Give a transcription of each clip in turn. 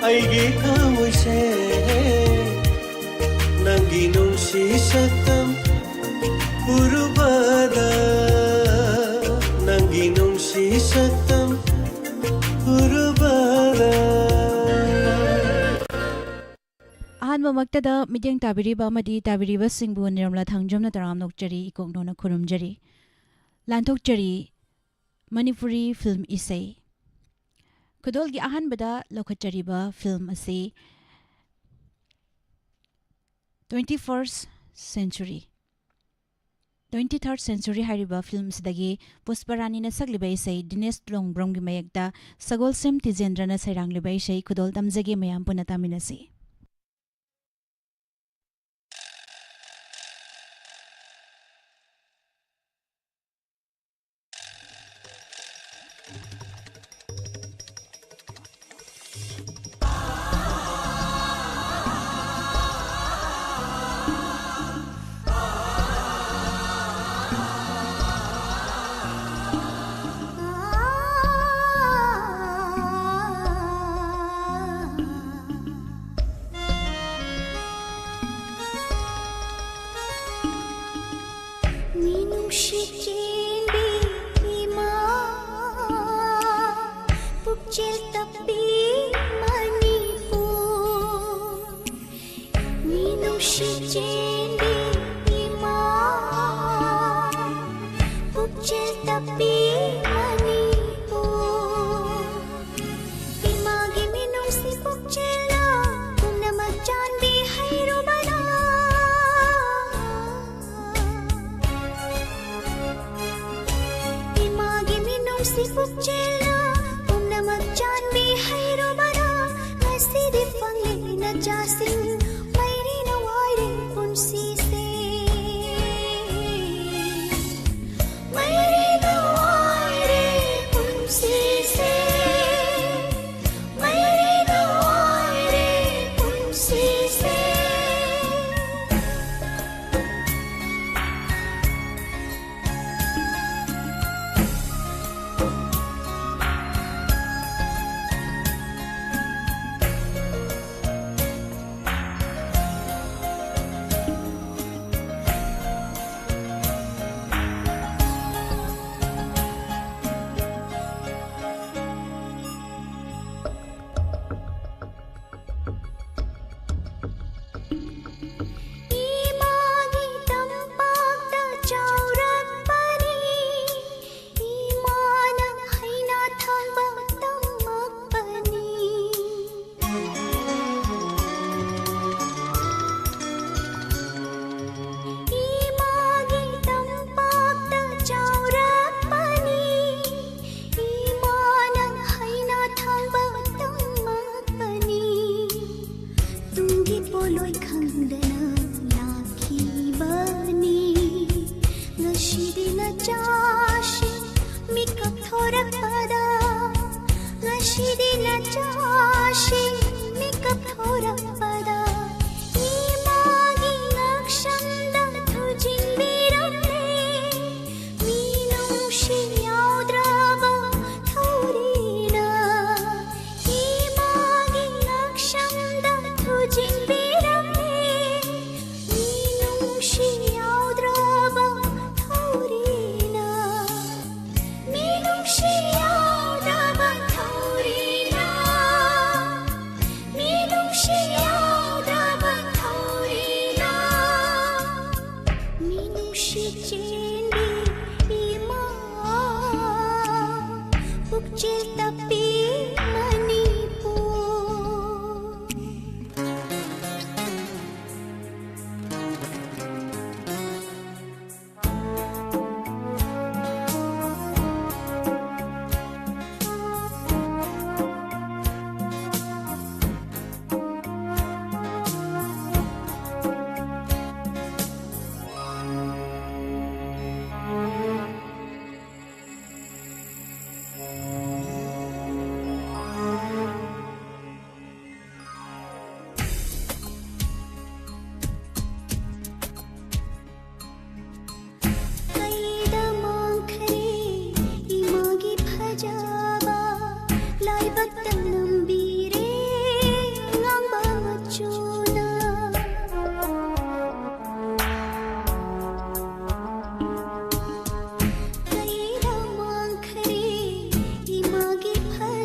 ꯑꯩꯒꯤ ꯊꯃꯣꯏꯁꯦ ꯅꯪꯒꯤ ꯅꯨꯡꯁꯤ ꯁꯛꯇꯝ ꯎꯔꯨꯕꯗ ꯅꯪꯒꯤ ꯅꯨꯡꯁꯤ ꯁꯛꯇꯝ ꯎꯔꯨꯕꯗ ꯑꯍꯥꯟꯕ ꯃꯛꯇꯗ ꯃꯤꯠꯌꯦꯡ ꯇꯥꯕꯤꯔꯤꯕ ꯑꯃꯗꯤ ꯇꯥꯕꯤꯔꯤꯕꯁꯤꯡꯕꯨ ꯅꯤꯔꯃꯂꯥ ꯊꯥꯡꯖꯝꯅ ꯇꯔꯥꯝ ꯅꯣꯛꯆꯔꯤ ꯏꯀꯣꯛꯅꯣꯅ ꯈꯨꯔꯨꯝꯖꯔꯤ ꯂꯥꯟꯊꯣꯛꯆꯔꯤ ꯃꯅꯤꯄꯨꯔꯤ ꯐꯤल्म इसे खुदोलगी अहानबदा लौखचरीबा फिल्म असे 21st century 23rd century हारिबा फिल्म सिदगी पुष्परानी न सगलिबा इसे दिनेश लोंगब्रम गी मयकता सगोलसेम तिजेंद्र न सैरांगलिबा इसे खुदोल तमजगे मयाम पुना तामिनसी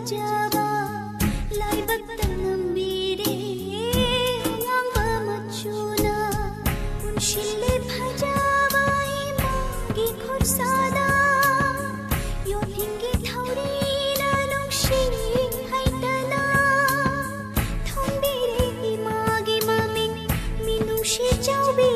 fajaba laibak tangambire ngamba machuna unshille fajaba imagi khorsada yo hingi thauri na longshing haitana thombire imagi maming minushi chaubi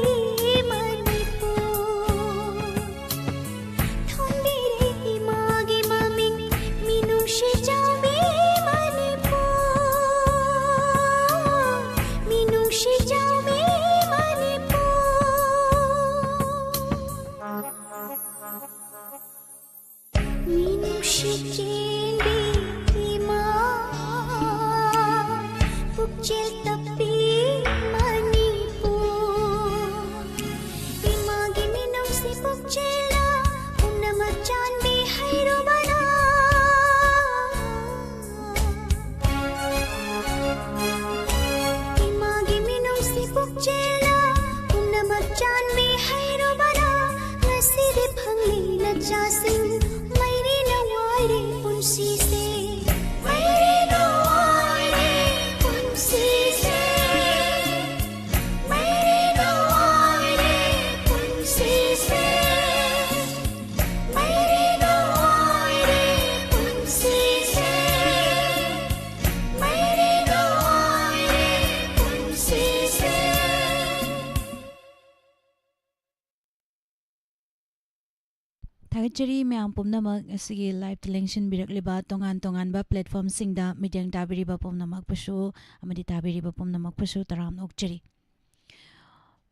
Thagachari myam pumnamak asigi live television birakliba tongan ba platform singda medyang tabiriba pumnamak pasu amadi tabiriba pumnamak pasu taram okchari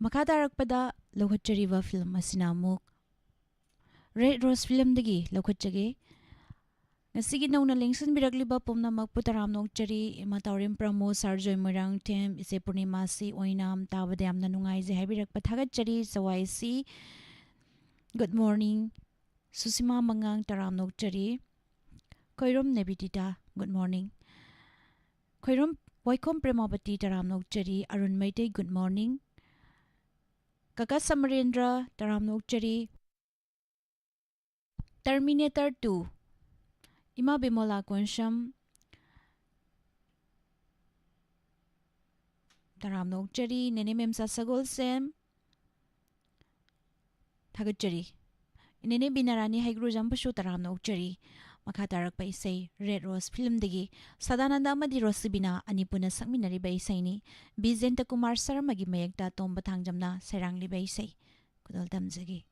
makadarakpada lokhachari ba film asinamuk Red Rose film dagi lokhachage ngasigi nauna lengsun birakliba pumnamak putaram okchari imataurim pramo sarjoy morang tem ise purnimasi oinam tabade amna nungai je habirakpa thagachari sawaisi good morning Susima Mangang Taram Nokchari Koirom Nebitita good morning Koirom Waikom Premabati Taram Nokchari Arun Maite good morning Kaka Samarendra Taram Nokchari Terminator 2 Ima Bimola Konsham Taram Nokchari Nene Memsa Sagol Sem Thagachari Inene binarani haigru jampashu taram nokchari makatarak pa isay Red Rose film dagi sadananda amadi Rosibina anipuna sakminari ba isay ni Bizenta Kumar Sarmagi mayagta tomba thangjamna sairangli ba isay kudal damjagi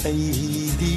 ꯑꯩꯗꯤ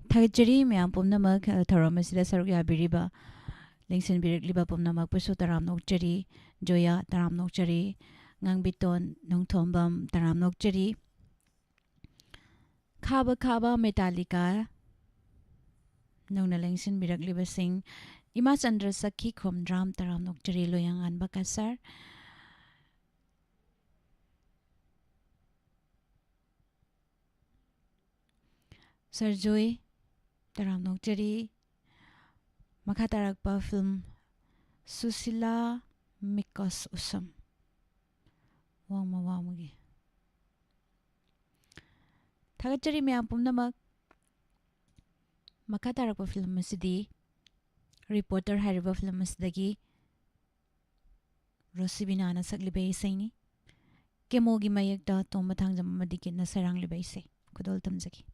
Thagachari miyam pumnamak tharamasida saruk yabiriba lengsin birikliba pumnamak pusu taram nokchari joya taram nokchari ngangbiton nongthombam taram nokchari khaba khaba metallica nongna lengsin birikliba sing ima chandra sakhi khomdram taram nokchari loyang anba kasar Sarjoy Taram Nokchari Makha tarakpa film Susila Mikos Usam Wangmugi Thagachari miyam pumnamak Makha tarakpa film asidi Reporter hariba film asidagi Rosibina na saglibe isaini Kemogi mayekta tomba thangjam amadiki na sarang liba isai Kudol tamzaki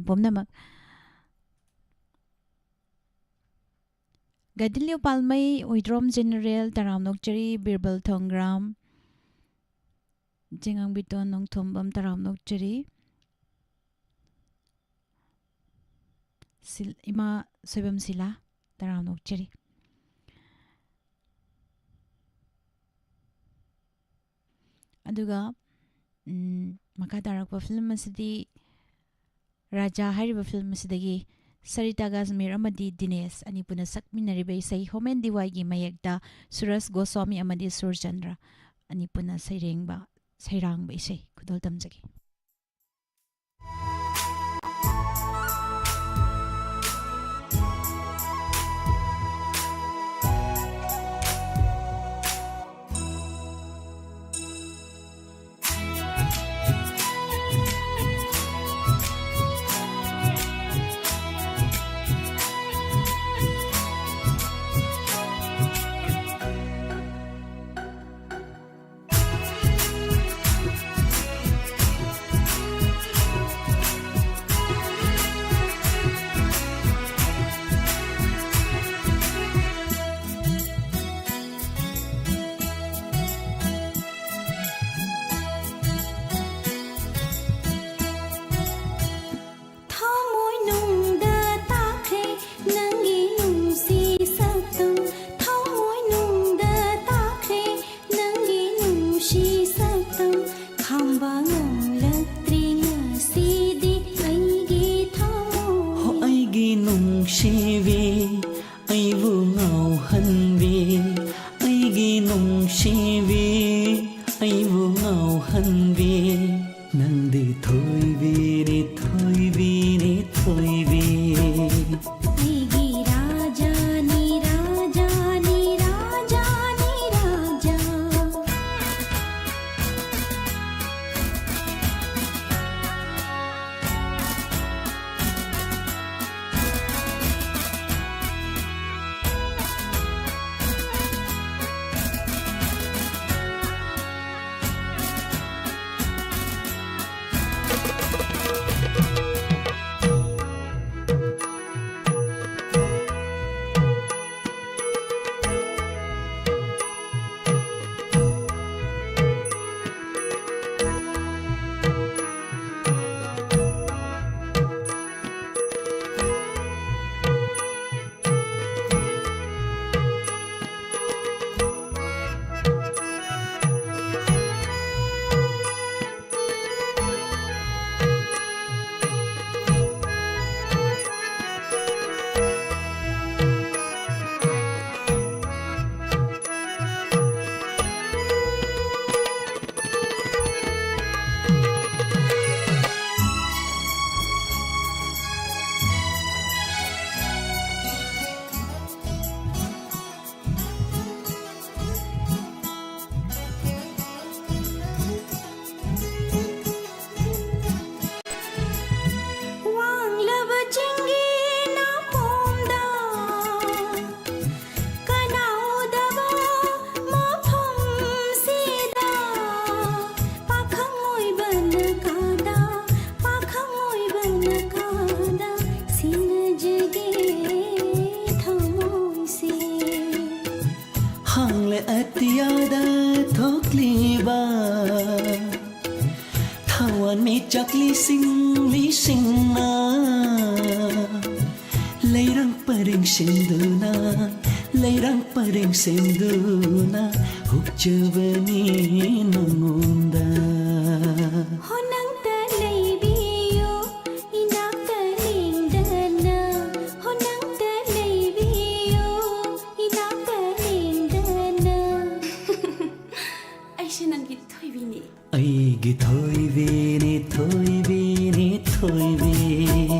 पुमनमक Gadilio Palmai, Uidrom General, Taramnokcheri, Birbal Thongram, Jingang Biton Nong Tombam Taramnokcheri, Ima Subam Sila, Taramnokcheri. Aduga, Makatarak film Masidi Raja Hariba film Masidagi. Sarita Gazmir amadi Dines ani puna sakminariba isay Homen Diwaigi mayagda Suras Goswami amadi Surchandra ani puna sayrangba isay kudol tamjagi. Chakli sing na Lairang paring senduna Hukjavani nangunda Honang talaibiyo inak talindana Honang talaibiyo inak talindana Ay siya nang gitoy bini Ay gitoy bini toy bini toy bini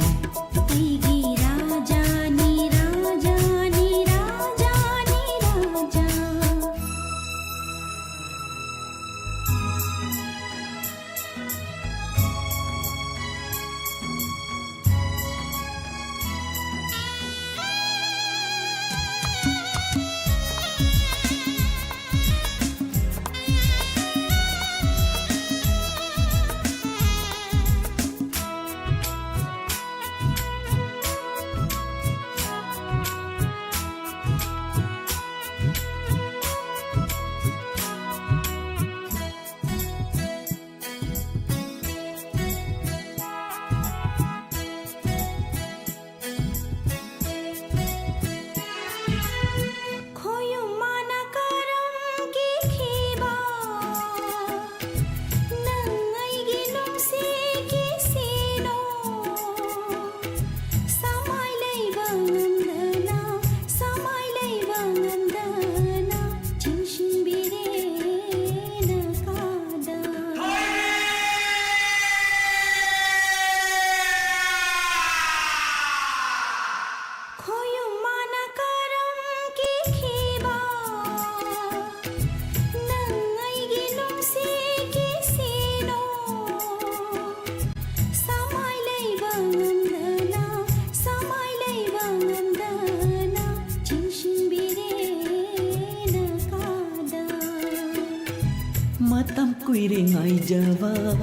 matam kuiring ay jawa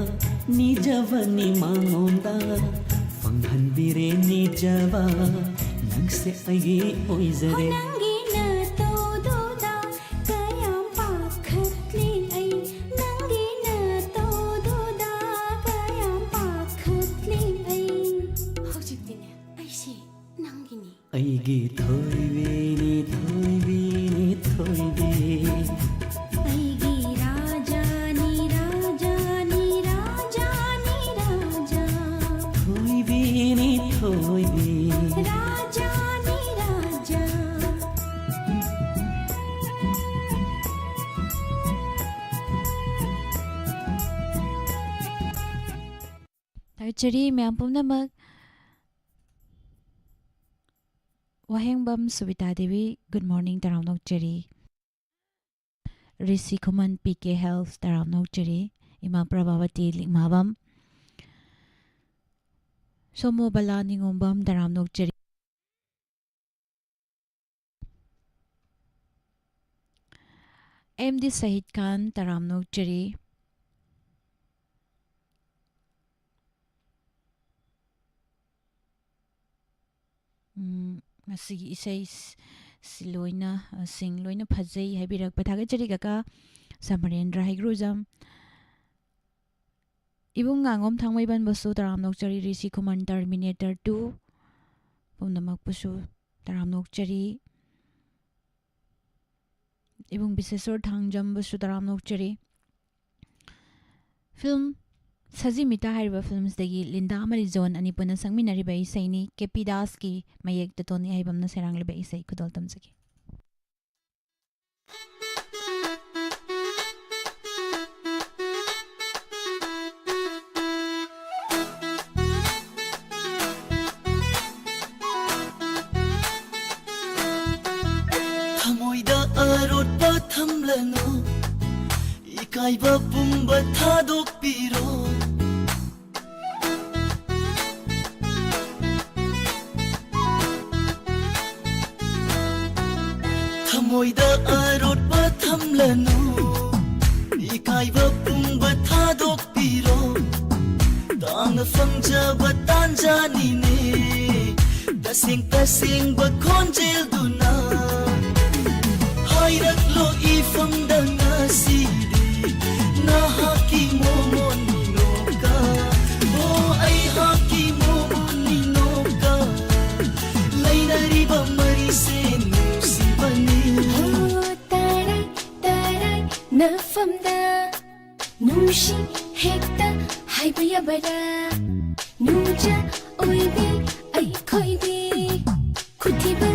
ni jawa ni mangonda fanghan bire ni jawa nang se ay oizare nangi na todo da kayam pakhatli ai nangi na todo da kayam pakhatli ai hojikdine ai si nangi ni aigi thoibe ni thoibe ni thoibe aigi raja ni raja ni raja ni raja thoibe ni thoibe raja ni raja Tarchari miyam pumnamak Wahengbam Subita Devi good morning taramnok chari Rishi Kuman PK Health taramnok chari Ima Prabhavati Lingmabam Somo Bala Ningombam taramnok chari MD Sahid Khan taramnok chari Masigi isay siloina sing loina phajai haibirak pathaga chari kaka Samarendra Haigrujam Ibung ngangom thangmaiban basu taramnok chari Rishi Kuman Terminator 2 Pumnamak pusu taramnok chari Ibung Bisesor Thangjam basu taramnok chari Film Saji Mita hariba films dagi Linda Amari Zone ani puna sangminari ba isay ni KP Das ki mayek tatoni haibam na serang liba isay kudol tamsaki. Thamoida arot pa thamlano ikaiba pumba thadok piro Thamoida arot pa thamlano ikaiba pumba thadok piro Tanga fangjaba tanjani ne tasing ba khonjel duna Hayrat lo ifam danga sidi na haki momo ninoka o ay haki momo ninoka lainari ba mari se nusibani taray taray nafamda nushi hekta haibaya bara nuja oibi ai khoibi khutiba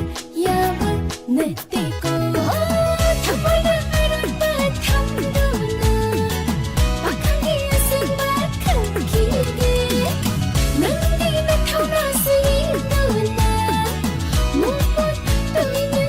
yaba nateko thamaya arata thamduna pakhangi asba khangide nandi na thauna sinduna mupot toina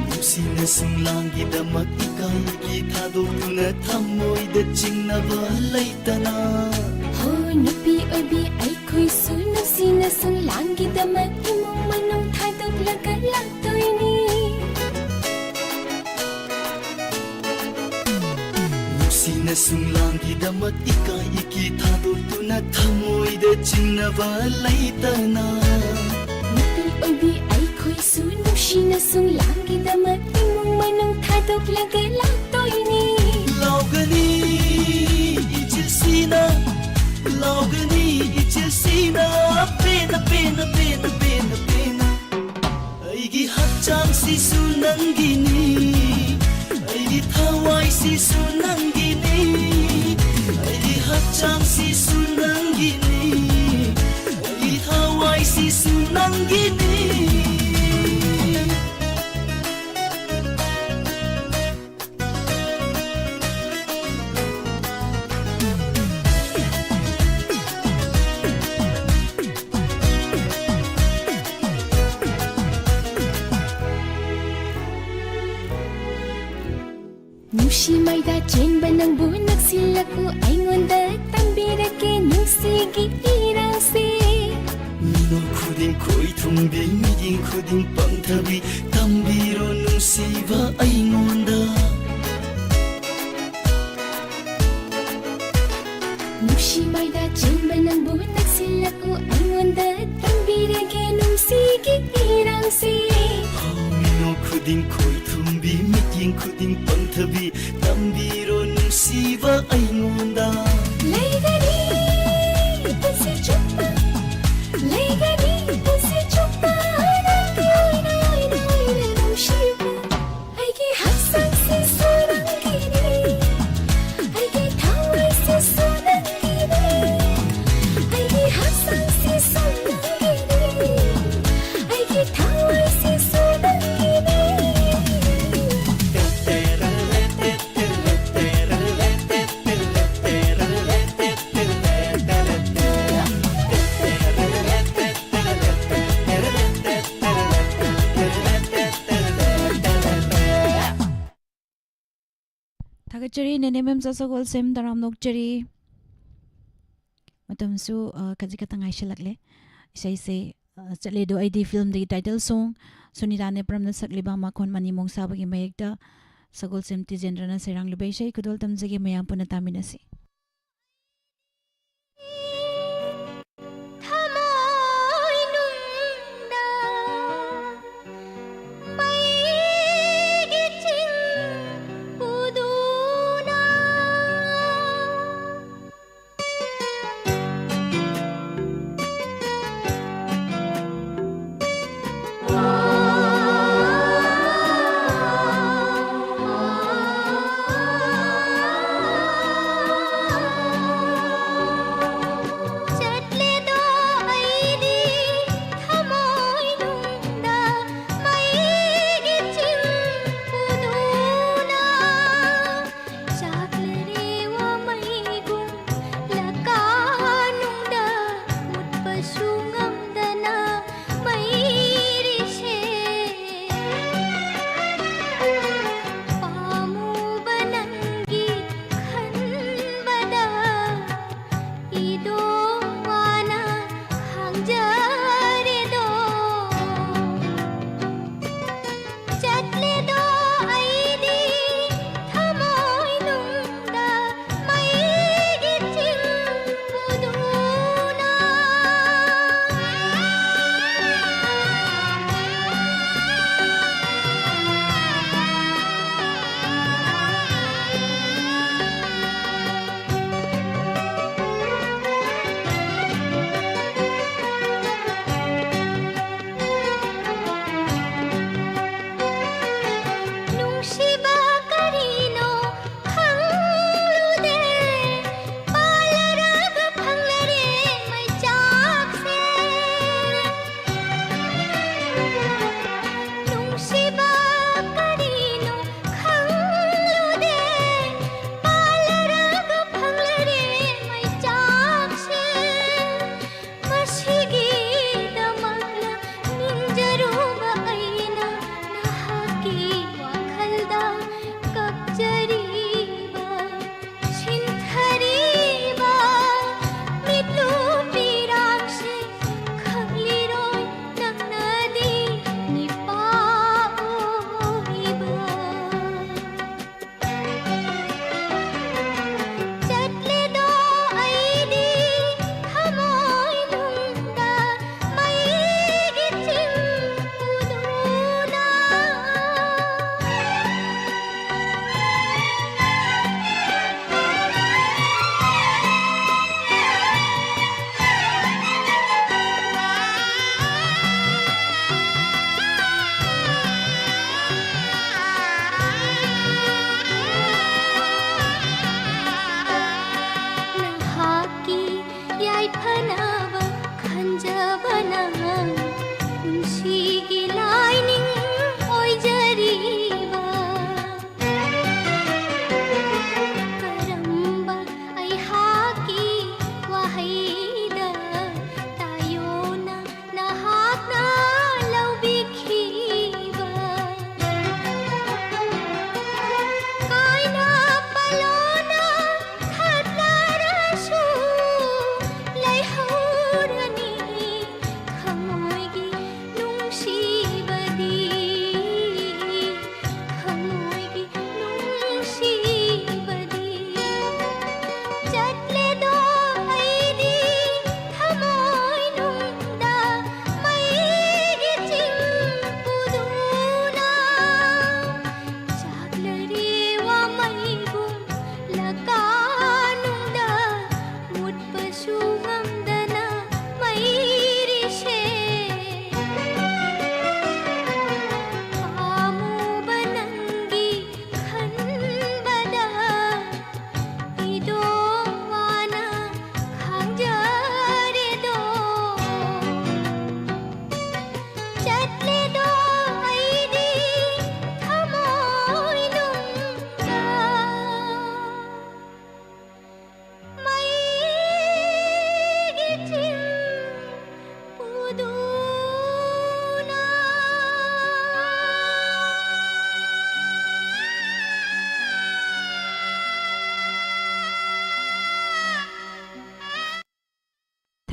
Nusina sunglangi damat ikay Ikithadok tuna thamoida chingnaba laitana ho nupi oibi ai khoi su nusina sunglangi damat imong manong thadok laga laktoini Nusina sunglangi damat ikay Ikithadok tuna thamoida chingnaba laitana nupi oibi ai khoi su nusina sunglangi damat imong manong thadok laga laktoini Laugani ichilsina Laugani ichilsina Pena pena pena pena pena Aigi hachang sisu nangini Aigi thawai sisu nangini Aigi hachang sisu nangini Aigi thawai sisu nangini ꯆꯦꯟꯕ ꯅꯪꯕꯨ ꯅꯛꯁꯤꯜꯂꯛꯎ ꯑꯩꯉꯣꯟꯗ ꯇꯝꯕꯤꯔꯛꯀꯦ ꯅꯨꯡꯁꯤꯒꯤ ꯏꯔꯥꯡꯁꯦ 미노 쿠딩 코이 퉁비 미긴 쿠딩 빵타비 담비로 눈시바 아잉온다 නුක්ෂි 말다 ꯆꯦꯟꯕ ꯅꯪꯕꯨ ꯅꯛꯁꯤꯜꯂꯛꯎ ꯑꯩꯉꯣꯟꯗ ꯇꯝꯕꯤꯔꯛꯀꯦ ꯅꯨꯡꯁꯤꯒꯤ ꯏꯔꯥꯡꯁꯦ 미노 쿠딩 코이 퉁비 미긴 쿠딩 빵타비 담비로 눈시바 아잉온다 ꯂꯩꯒꯅꯤ ꯄꯨꯟꯁꯤ ꯆꯨꯞꯄ ꯂꯩꯒꯅꯤ ꯄꯨꯟꯁꯤ ꯆꯨꯞꯄ ꯅꯪꯒꯤ ꯑꯣꯏꯅ ꯑꯣꯏꯅ ꯑꯣꯏꯅ ꯅꯨꯡꯁꯤꯕ ꯑꯩꯒꯤ ꯍꯛꯆꯥꯡꯁꯤꯁꯨ ꯅꯪꯒꯤꯅꯤ ꯑꯩꯒꯤ ꯊꯋꯥꯏꯁꯤꯁꯨ ꯅꯪꯒꯤꯅꯤ ꯑꯩꯒꯤ ꯍꯛꯆꯥꯡꯁꯤꯁꯨ ꯅꯪꯒꯤꯅꯤ ꯑꯩꯒꯤ ꯊꯋꯥꯏꯁꯤꯁꯨ ꯅꯪꯒꯤꯅꯤ थागतचरी नेनेमेम ससगोल सेम तराम नोकचरी मतमसु खजिक तंगाई शलकले इसै से चले दो आईडी फिल्म दी टाइटल सॉन्ग सुनीता ने प्रमन सकलिबा माखोन मनी मोंगसाबगी मयेक्ता सगोल सेम तिजेंद्रना सेरांग लिबैशै कुदोल तमजगे मयाम पुना तामिनसी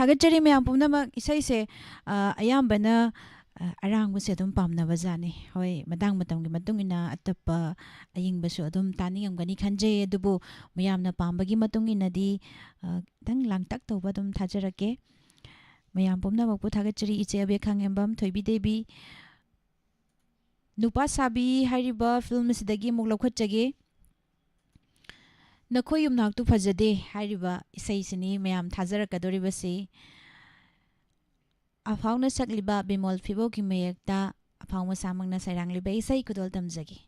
थागतचरी मैम पुनमक इसे अयाम्बना अरांगबसे अदुम पामनबजाने होय मदांग मतंगी मतुंगिना अतप अयिंगबसु अदुम तानिंगमगनी खंजे अदुबु मयामना पामबगी मतुंगिनदी तंग लांगतक तौबा अदुम थाजरके मयाम पुनमकपु थागतचरी इचे अबे खांगेंबम थोइबी देबी नुपा साबी हाइरिबा फिल्म सिदगी मुक लौखटजगे नखोय युमनाक्तु फजदे हाइरिबा इसैसिनी मयाम थाजरकदोरिबसे अफाउना सकलिबा बिमोल फिबो की मयकता अफाउमा सामंगना सैरांगलिबा इसै कुदोल तमजगे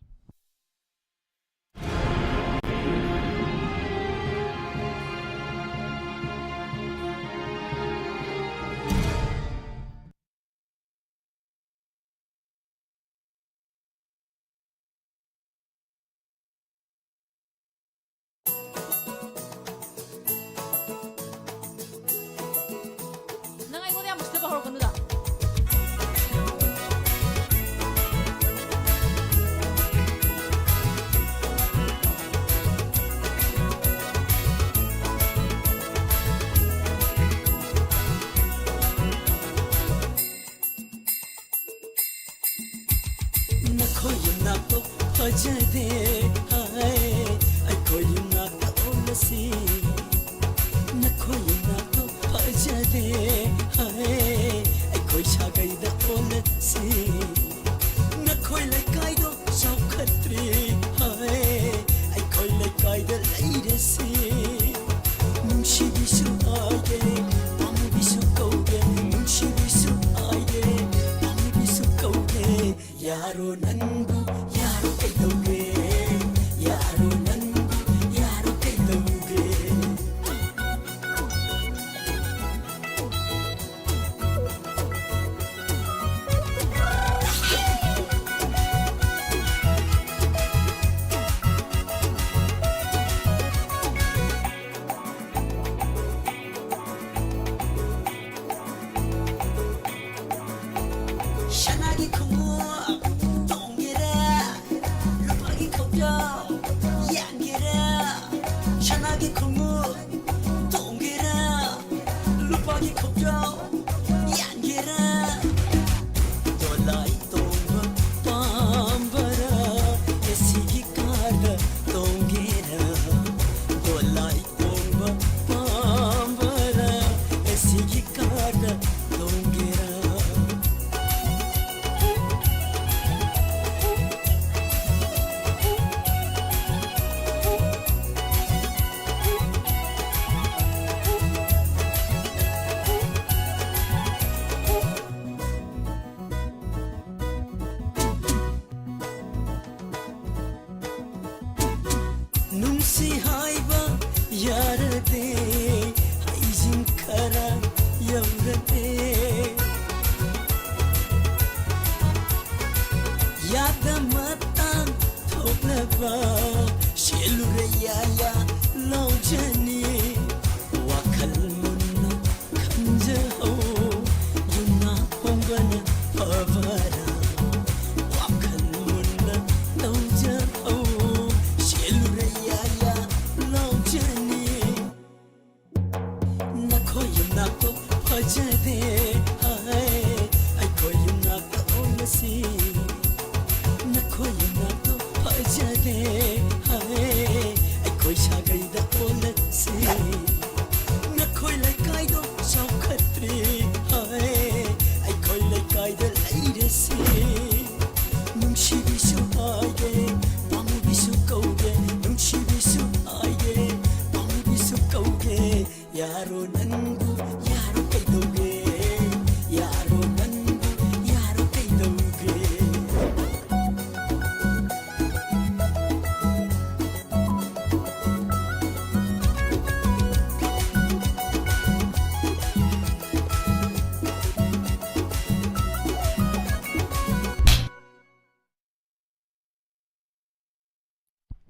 फजदे हाय अखोय नाता ओलसी नखोय नाता फजदे हाय अखोय सागैदा ओलसी नखोय लकाइदो सौखत्रि हाय अखोय लकाइदा लैरसी नुंशिबिसु आगे पामुबिसु कौगे नुंशिबिसु आगे पामुबिसु कौगे यारो नंगु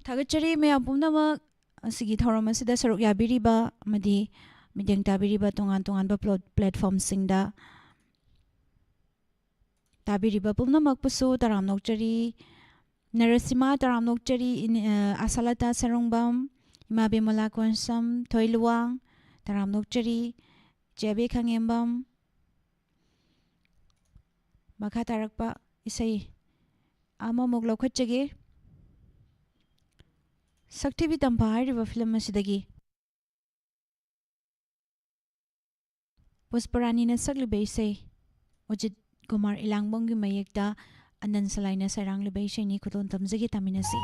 थागतचरी मैम पुनमक असिगी थौरम असिदा सरुक याबिरिबा अमदि मिदेंग ताबिरिबा तोंगान तोंगानबा प्लेटफॉर्म सिंगदा ताबिरिबा पुनमक पुसु तराम नोकचरी नरसिमा तराम नोकचरी आसालता सरुंगबम इमा बेमला कोनसम थोइलुवांग तराम नोकचरी Chebe Khangembam Makha tarakpa isai ama muk lokhatchage Saktibi Tampa hariba film asidagi Pusparani na sagliba isai Ujit Kumar Ilangbong gi mayekta Anand Salai na sarang liba isai ni kuton tamzagi taminasi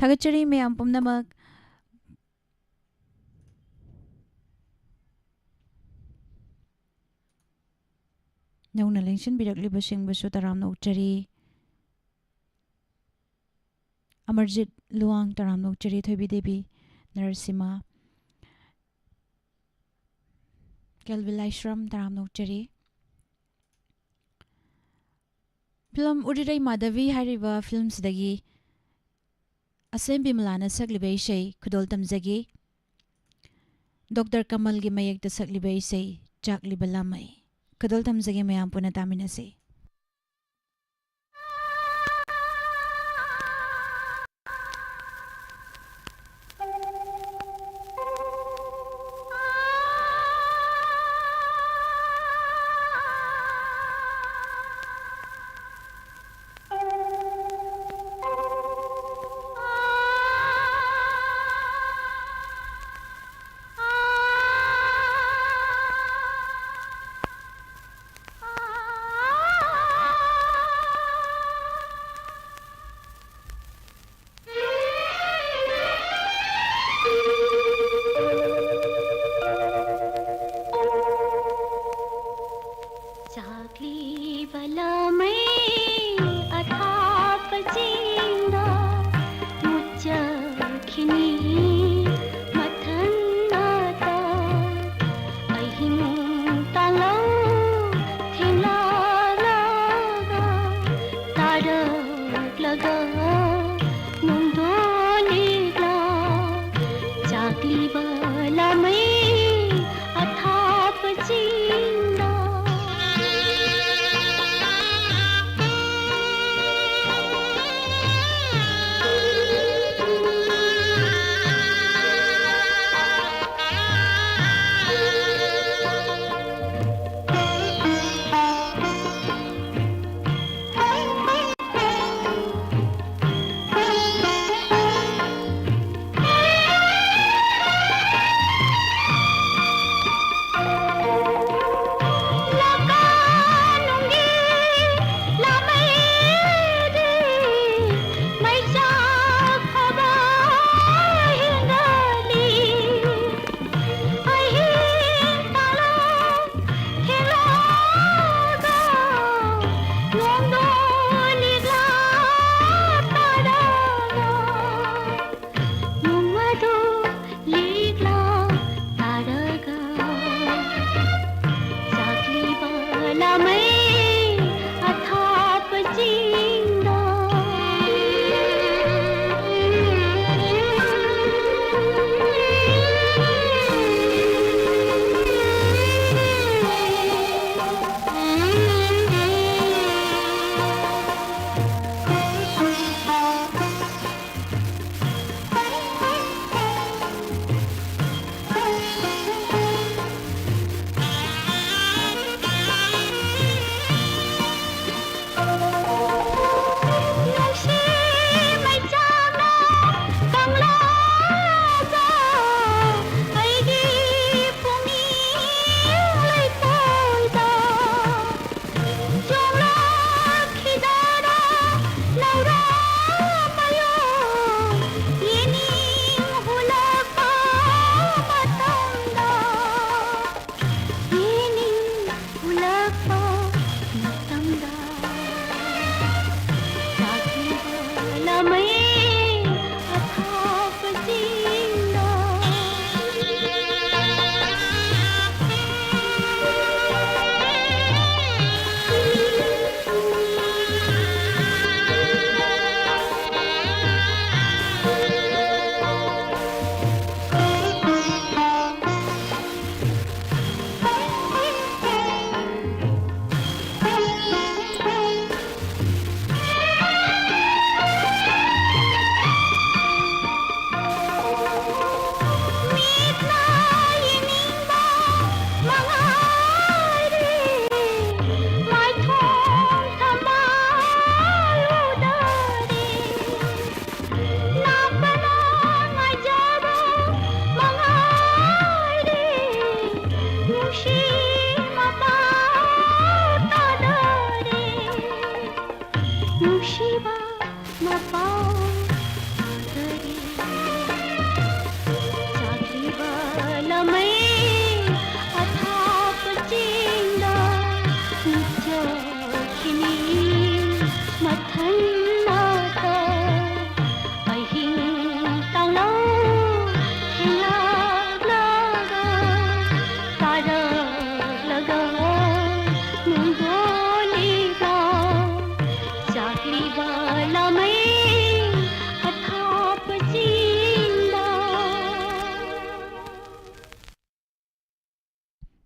Thagachari mayam pumnamak nauna lengshin birakliba singbasu taramna ukchari. Amarjit Luang taramna ukchari. Thoibi Devi Narasimha Kelvil Aishram taramna ukchari. Film Udirai Madhavi hariba film sidagi Asem Bimalana sagliba isai khudol tamjagi. Dr. Kamal gi mayekta sagliba isai Chakliba Lamai khudol tamjagi mayam puna taminase.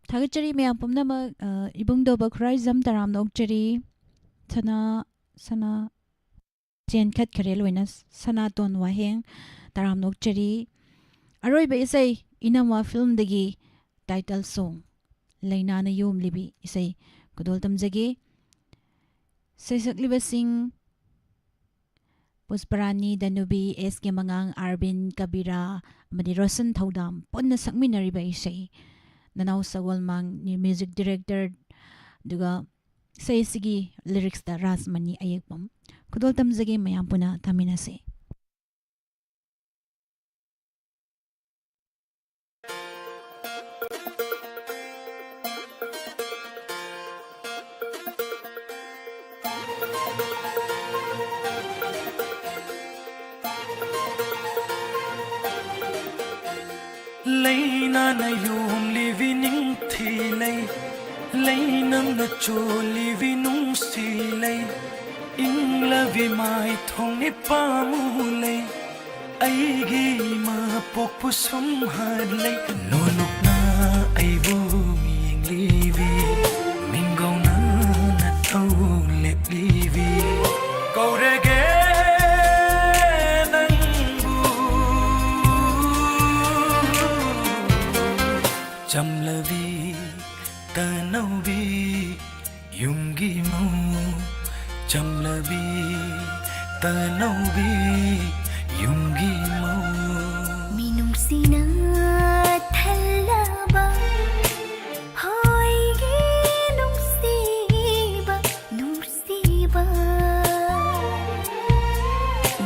Thagachari mayam pumnamak ibungdoba khuraizam taram nokchari sana chen khat khare loina sana ton waheng taram nokchari aroi ba isai inamwa film dagi title song Laina na yom libi isai kudol tamjage Saisak Singh Pusparani Danubi S.K. Mangang Arvin Kabira Madi Rosan Thaudam Ponna Sakminari ba isay Nanaw Sagwalmang ni music director duga say sige lyrics da Rasmani Ayekpam Kudol tamjage mayam puna taminase Laina na yum living thilay Lainam na cho living silay Ingla vi mai thong ni pamulay Aigi ma pokpusum hadlay Nonok na ay bumiyeng livi Mingaw na nataw lep livi Kaurage Jamlavi tanawi yungi mau Jamlavi tanawi yungi mau Minung sina thalaba hoy gi nung siba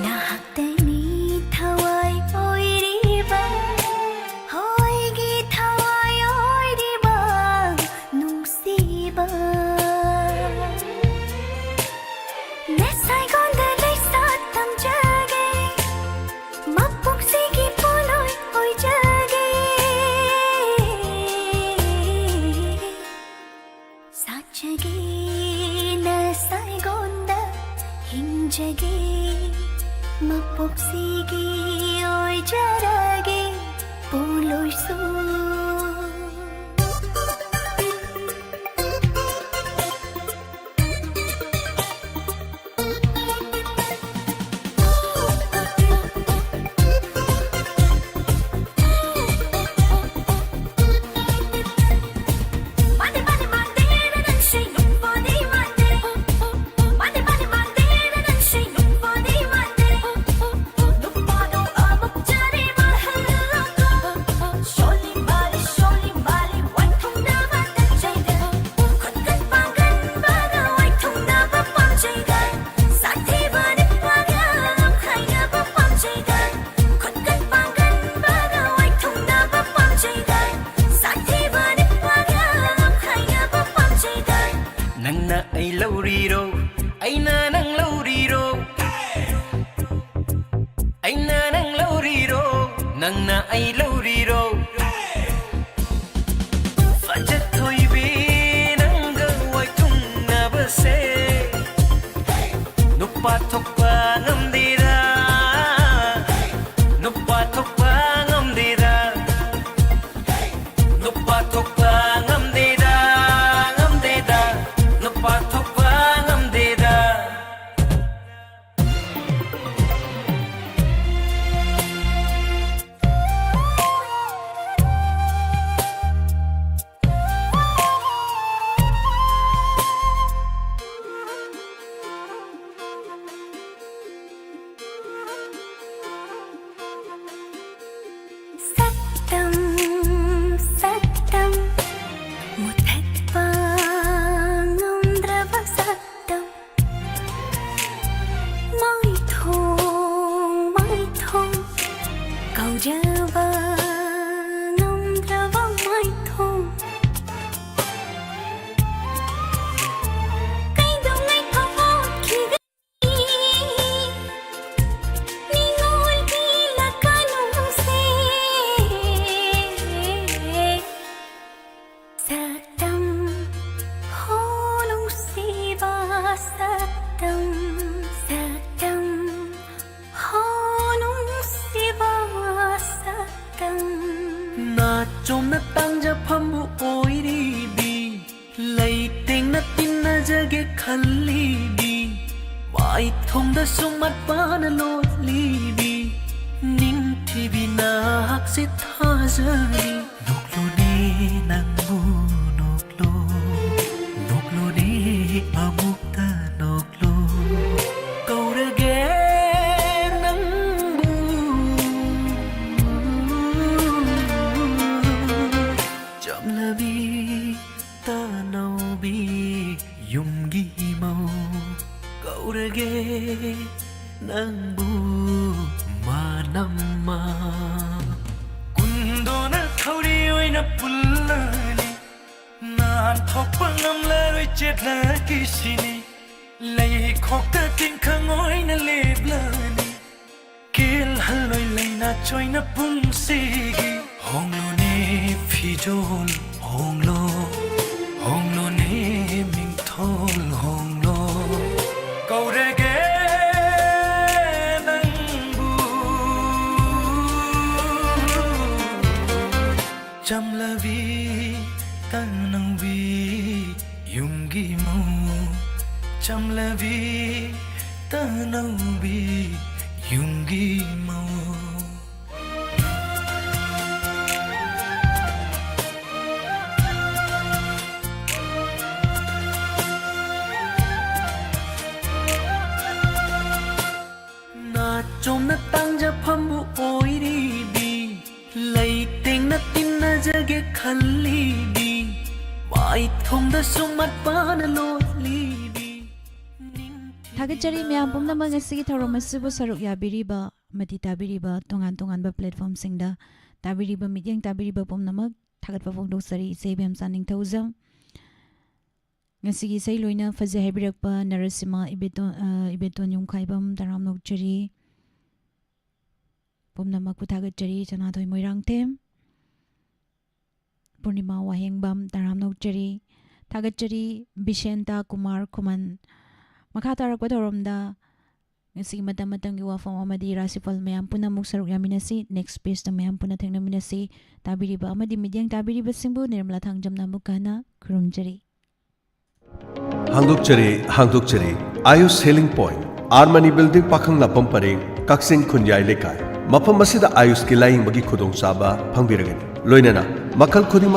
nahaktani thawai oi riba hoy gi thawai oi riba nung siba ne saigon da lai sa tam jage mapuk sigi poloi oi jage sachage na saigon da hinjage mapuk sigi oi jarage poloi su Nang na ay lauriro ay na nang lauriro ay na nang lauriro nang na ay lauriro Fajat thôi bi nang gawai tung na base Nupa thok pa ngam dira Nupa thok pa ngam dira Nupa thok pa ngam dira ngam dira Nupa thok pa ngam dira Sattam sattam muthat pangam drava sattam mai thong kau java ngam drava mai thong kai dong ngai thong khi ni ngồi khi là kanung se sattam honung siva sattam sattam honung siva sattam Na chom na tang ja phamu oiri खल्लीबी वाई थोंदा सुमत पाना लोलीबी निंथिबी नाक से थाजरी नोकलो ने नंगू नोकलो नोकलो ने अमुक्ता नोकलो कौरगे नंगू जमलबी तानौबी युंगी मौ कौरगे नंगू मानम्मा कुंदोना खौरी ओइना पुल्लानी नान थोक्पा ngamlaroi chetla kisini lei khokta tingkhang oina leblani kil haloi leina choina punsigi honglo ne phidol honglo honglo ne mingthol honglo kaurege Jamlavi tanangvi yungi mo Jamlavi tanangvi yungi mo Na chom na tang ja phambu oiri bi lai ting na tin na jage khalli bi wai thong da sumat pana loli bi Thagachari myam pumna mangasi thorom asibu saruk yabiriba mati tabiriba tongan ba platform singda tabiriba meeting tabiriba pumnamak thagat pa phongdok sari sebem saning thousam ngasi gi sei loina faje hebirak pa narasima ibeton yung khaibam taram nokchari pumnamak ku thagachari chana thoi moirang them Purnima Wahengbam Taram Nokchari Thagachari Bishenta Kumar Kuman Makhatara Kwadoromda Ngasi Matamatang Wafam Amadi Rasifal Mayam Puna Muksaruk Yaminasi next page na Mayam Puna Thengnaminasi Tabiriba Amadi Midyang Tabiriba Simbu Nirmala Thangjam Namukana Kurumjari Hangdukchari Ayush Healing Point Armani Building Pakhang Lapam Pareng Kaksing Khunyai Lekai Mafam Masida Ayush ki laing bagi khudong saba phangbiragani loinana makal khuding